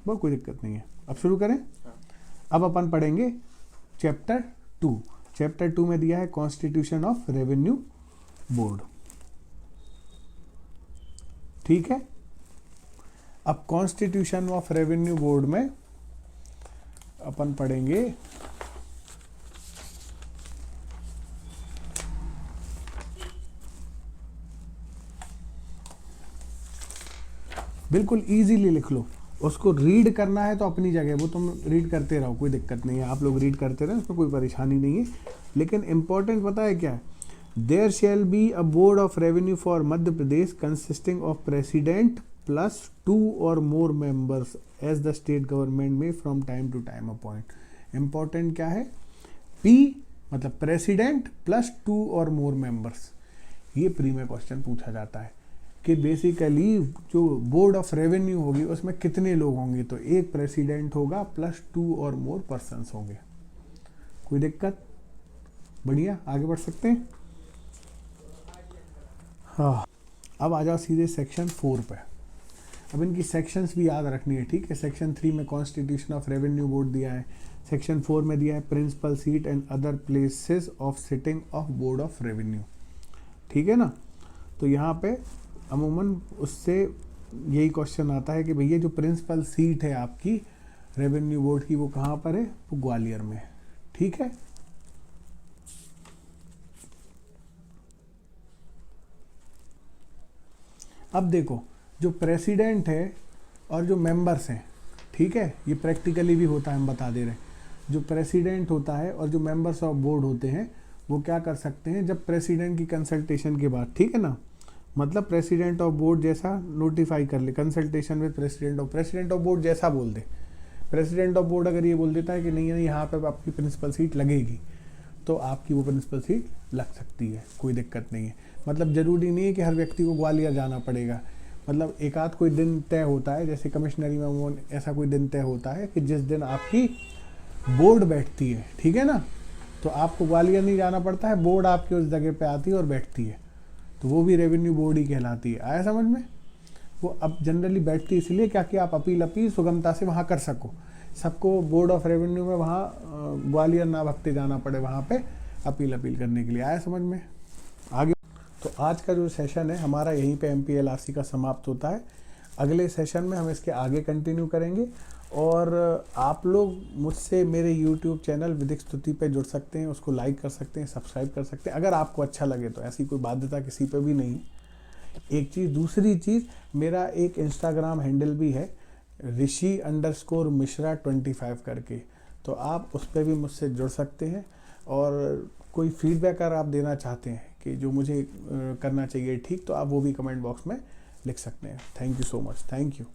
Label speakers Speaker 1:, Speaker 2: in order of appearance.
Speaker 1: वो कोई दिक्कत नहीं है। अब शुरू करें। अब अपन पढ़ेंगे चैप्टर 2। चैप्टर 2 में दिया है कॉन्स्टिट्यूशन ऑफ रेवेन्यू बोर्ड। ठीक है। अब कॉन्स्टिट्यूशन ऑफ रेवेन्यू बोर्ड में अपन पढ़ेंगे बिल्कुल इजीली लिख लो। उसको रीड करना है तो अपनी जगह, वो तुम रीड करते रहो, कोई दिक्कत नहीं है, आप लोग रीड करते रहो, उसमें कोई परेशानी नहीं है। लेकिन इंपॉर्टेंट पता है क्या है? There shall be a board of revenue for Madhya Pradesh consisting of president plus 2 और more members as the state government में from time to time appoint. Important क्या है? पी मतलब प्रेसिडेंट प्लस 2 और मोर मेंबर्स। ये प्री में क्वेश्चन पूछा जाता है कि बेसिकली जो बोर्ड ऑफ रेवेन्यू होगी उसमें कितने लोग होंगे, तो एक प्रेसिडेंट होगा प्लस 2 और मोर पर्सन्स होंगे। कोई दिक्कत? बढ़िया, आगे बढ़ सकते हैं। हाँ, अब आ जाओ सीधे सेक्शन 4 पे। अब इनकी सेक्शंस भी याद रखनी है, ठीक है। सेक्शन 3 में कॉन्स्टिट्यूशन ऑफ रेवेन्यू बोर्ड दिया है। सेक्शन 4 में दिया है principal seat and other places of sitting of board of revenue. ठीक है ना। तो यहाँ पे अमूमन उससे यही क्वेश्चन आता है कि भैया जो प्रिंसिपल सीट है आपकी रेवेन्यू बोर्ड की वो कहाँ पर है? वो ग्वालियर में। ठीक है। अब देखो, जो प्रेसिडेंट है और जो मेंबर्स हैं, ठीक है, ये प्रैक्टिकली भी होता है, हम बता दे रहे हैं। जो प्रेसिडेंट होता है और जो मेंबर्स ऑफ बोर्ड होते हैं वो क्या कर सकते हैं, जब प्रेसिडेंट की कंसल्टेशन के बाद, ठीक है ना, मतलब प्रेसिडेंट ऑफ बोर्ड जैसा नोटिफाई कर ले, consultation with president of board जैसा बोल दे। प्रेसिडेंट ऑफ बोर्ड अगर ये बोल देता है कि नहीं यहाँ पे आपकी प्रिंसिपल सीट लगेगी, तो आपकी वो प्रिंसिपल सीट लग सकती है, कोई दिक्कत नहीं है। मतलब ज़रूरी नहीं है कि हर व्यक्ति को ग्वालियर जाना पड़ेगा। मतलब एक आध कोई दिन तय होता है, जैसे कमिश्नरी में ऐसा कोई दिन तय होता है कि जिस दिन आपकी बोर्ड बैठती है, ठीक है ना, तो आपको ग्वालियर नहीं जाना पड़ता है, बोर्ड आपकी उस जगह पे आती है और बैठती है, तो वो भी रेवेन्यू बोर्ड ही कहलाती है। आया समझ में? वो अब जनरली बैठती इसलिए क्या कि आप अपील सुगमता से वहाँ कर सको, सबको बोर्ड ऑफ रेवेन्यू में वहाँ ग्वालियर ना भगते जाना पड़े वहाँ पे अपील करने के लिए। आया समझ में? आगे तो आज का जो सेशन है हमारा यहीं पे MPLRC का समाप्त होता है। अगले सेशन में हम इसके आगे कंटिन्यू करेंगे और आप लोग मुझसे मेरे YouTube चैनल विधिक स्तुति पे जुड़ सकते हैं, उसको लाइक कर सकते हैं, सब्सक्राइब कर सकते हैं अगर आपको अच्छा लगे तो। ऐसी कोई बाध्यता किसी पे भी नहीं। एक चीज़, दूसरी चीज़, मेरा एक इंस्टाग्राम हैंडल भी है ऋषि_मिश्रा25 करके, तो आप उस पर भी मुझसे जुड़ सकते हैं। और कोई फीडबैक अगर आप देना चाहते हैं कि जो मुझे करना चाहिए ठीक, तो आप वो भी कमेंट बॉक्स में लिख सकते हैं। Thank you so much. Thank you.